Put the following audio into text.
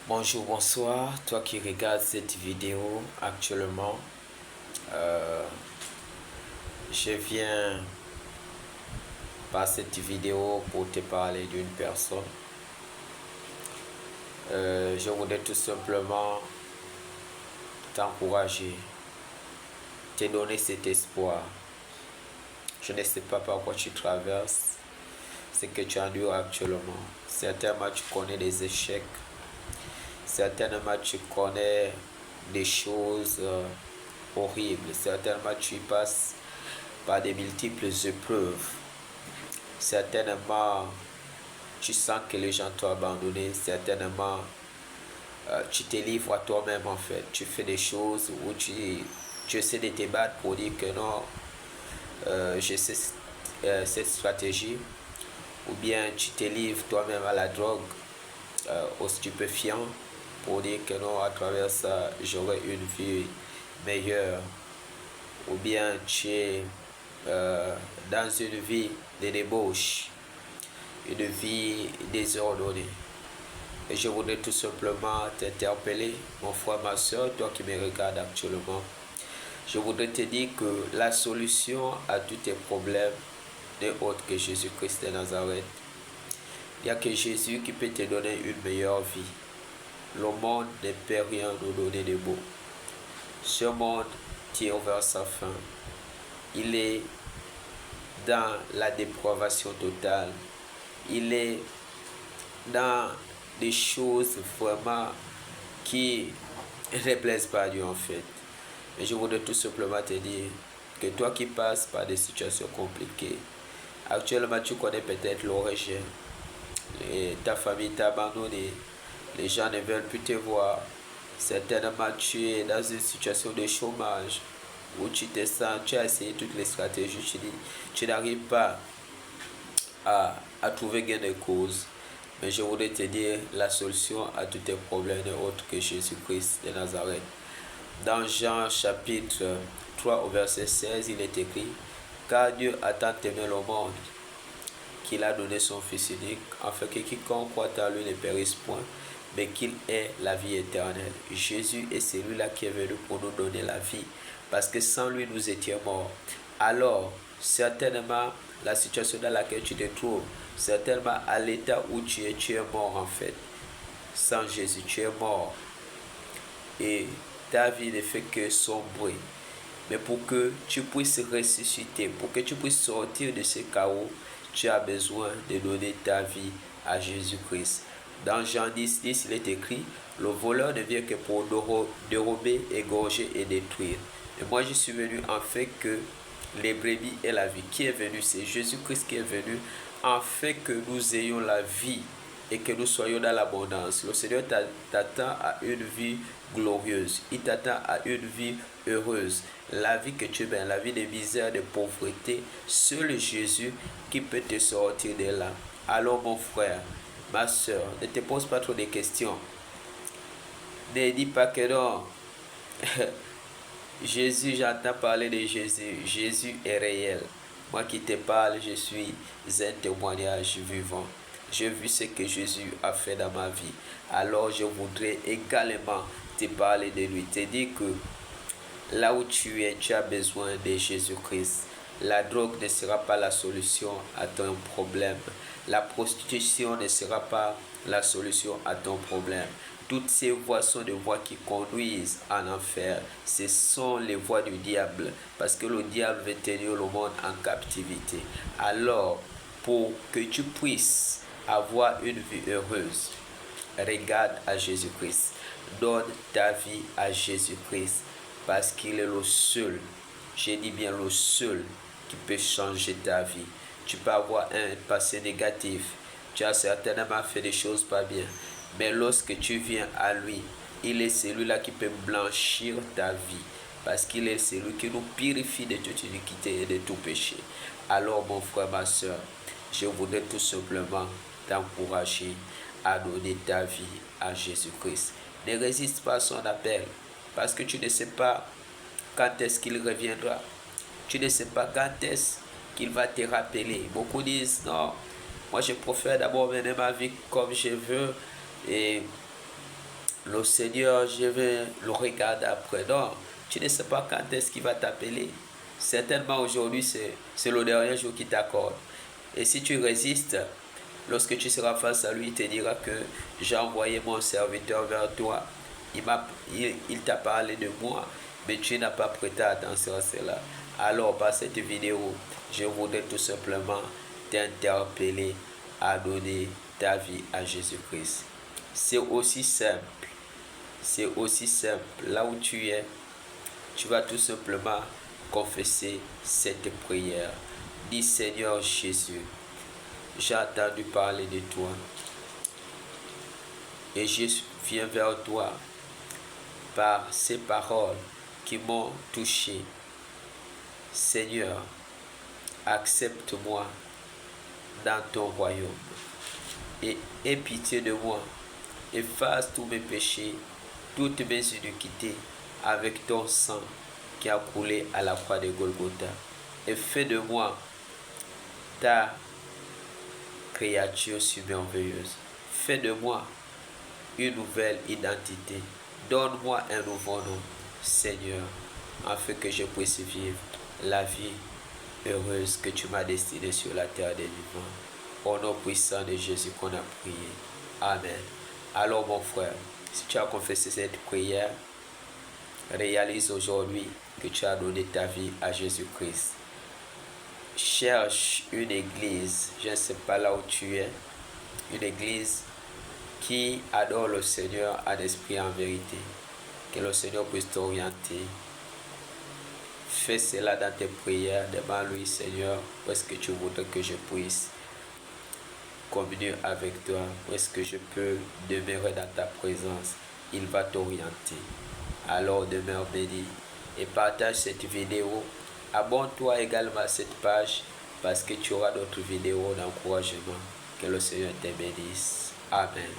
Bonjour, bonsoir, toi qui regardes cette vidéo actuellement. Euh, je viens par cette vidéo pour te parler d'une personne. Je voudrais tout simplement t'encourager, te donner cet espoir. Je ne sais pas par quoi tu traverses, ce que tu endures actuellement. Certainement tu connais des échecs, certainement tu connais des choses horribles, certainement tu passes par des multiples épreuves. Certainement, tu sens que les gens t'ont abandonné. Certainement, tu te livres à toi-même en fait. Tu fais des choses où tu essaies de te battre pour dire que non, j'ai cette stratégie. Ou bien tu te livres toi-même à la drogue, aux stupéfiants, pour dire que non, à travers ça, j'aurai une vie meilleure. Ou bien tu es dans une vie de débauche, une vie désordonnée. Et je voudrais tout simplement t'interpeller, mon frère, ma soeur, toi qui me regardes actuellement. Je voudrais te dire que la solution à tous tes problèmes n'est autre que Jésus-Christ de Nazareth. Il n'y a que Jésus qui peut te donner une meilleure vie. Le monde ne peut rien nous donner de beau. Ce monde tire vers sa fin. Il est dans la dépravation totale. Il est dans des choses vraiment qui ne plaisent pas à Dieu en fait. Mais je voudrais tout simplement te dire que toi qui passes par des situations compliquées, actuellement tu connais peut-être l'origine, ta famille t'a abandonné, les gens ne veulent plus te voir, certainement tu es dans une situation de chômage où tu te sens, tu as essayé toutes les stratégies, tu n'arrives pas à trouver gain de cause. Mais je voudrais te dire, la solution à tous tes problèmes n'est autre que Jésus-Christ de Nazareth. Dans Jean chapitre 3 au verset 16, il est écrit: car Dieu a tant aimé le monde qu'il a donné son Fils unique, afin que quiconque croit en lui ne périsse point, mais qu'il ait la vie éternelle. Jésus est celui-là qui est venu pour nous donner la vie, parce que sans lui nous étions morts. Alors, certainement, la situation dans laquelle tu te trouves, certainement à l'état où tu es mort en fait. Sans Jésus, tu es mort. Et ta vie ne fait que sombrer. Mais pour que tu puisses ressusciter, pour que tu puisses sortir de ce chaos, tu as besoin de donner ta vie à Jésus-Christ. Dans Jean 10, il est écrit: le voleur ne vient que pour dérober, égorger et détruire. Et moi, je suis venu en fait que les brebis aient la vie. Qui est venu? C'est Jésus-Christ qui est venu en fait que nous ayons la vie et que nous soyons dans l'abondance. Le Seigneur t'attend à une vie glorieuse. Il t'attend à une vie heureuse. La vie que tu mènes, la vie de misère, de pauvreté, seul Jésus qui peut te sortir de là. Alors mon frère, ma soeur, ne te pose pas trop de questions. Ne dis pas que non. Jésus, j'entends parler de Jésus. Jésus est réel. Moi qui te parle, je suis un témoignage vivant. J'ai vu ce que Jésus a fait dans ma vie. Alors je voudrais également te parler de lui. Te dire que là où tu es, tu as besoin de Jésus-Christ. La drogue ne sera pas la solution à ton problème. La prostitution ne sera pas la solution à ton problème. Toutes ces voies sont des voies qui conduisent en enfer. Ce sont les voies du diable. Parce que le diable veut tenir le monde en captivité. Alors, pour que tu puisses avoir une vie heureuse, regarde à Jésus-Christ. Donne ta vie à Jésus-Christ. Parce qu'il est le seul, j'ai dit bien le seul, qui peut changer ta vie. Tu peux avoir un passé négatif. Tu as certainement fait des choses pas bien. Mais lorsque tu viens à lui, il est celui-là qui peut blanchir ta vie. Parce qu'il est celui qui nous purifie de toute iniquité et de tout péché. Alors mon frère, ma soeur, je voudrais tout simplement t'encourager à donner ta vie à Jésus-Christ. Ne résiste pas à son appel. Parce que tu ne sais pas quand est-ce qu'il reviendra. Tu ne sais pas quand est-ce qu'il va te rappeler. Beaucoup disent non, moi je préfère d'abord mener ma vie comme je veux et le Seigneur, je vais le regarder après. Non, tu ne sais pas quand est-ce qu'il va t'appeler. Certainement aujourd'hui, c'est le dernier jour qu'il t'accorde. Et si tu résistes, lorsque tu seras face à lui, il te dira que j'ai envoyé mon serviteur vers toi. Il t'a parlé de moi, mais tu n'as pas prêté attention à cela. Alors, par cette vidéo, je voudrais tout simplement t'interpeller à donner ta vie à Jésus-Christ. C'est aussi simple. C'est aussi simple. Là où tu es, tu vas tout simplement confesser cette prière. Dis Seigneur Jésus, j'ai entendu parler de toi et je viens vers toi par ces paroles qui m'ont touché. Seigneur, accepte-moi dans ton royaume et aie pitié de moi. Efface tous mes péchés, toutes mes iniquités avec ton sang qui a coulé à la croix de Golgotha. Et fais de moi ta créature merveilleuse. Fais de moi une nouvelle identité. Donne-moi un nouveau nom, Seigneur, afin que je puisse vivre la vie heureuse que tu m'as destinée sur la terre des vivants. Au nom puissant de Jésus qu'on a prié. Amen. Alors mon frère, si tu as confessé cette prière, réalise aujourd'hui que tu as donné ta vie à Jésus-Christ. Cherche une église, je ne sais pas là où tu es, une église qui adore le Seigneur en esprit et en vérité. Que le Seigneur puisse t'orienter. Fais cela dans tes prières, demande-lui, Seigneur, où est-ce que tu voudrais que je puisse communier avec toi, où est-ce que je peux demeurer dans ta présence. Il va t'orienter. Alors demeure béni et partage cette vidéo. Abonne-toi également à cette page parce que tu auras d'autres vidéos d'encouragement. Que le Seigneur te bénisse. Amen.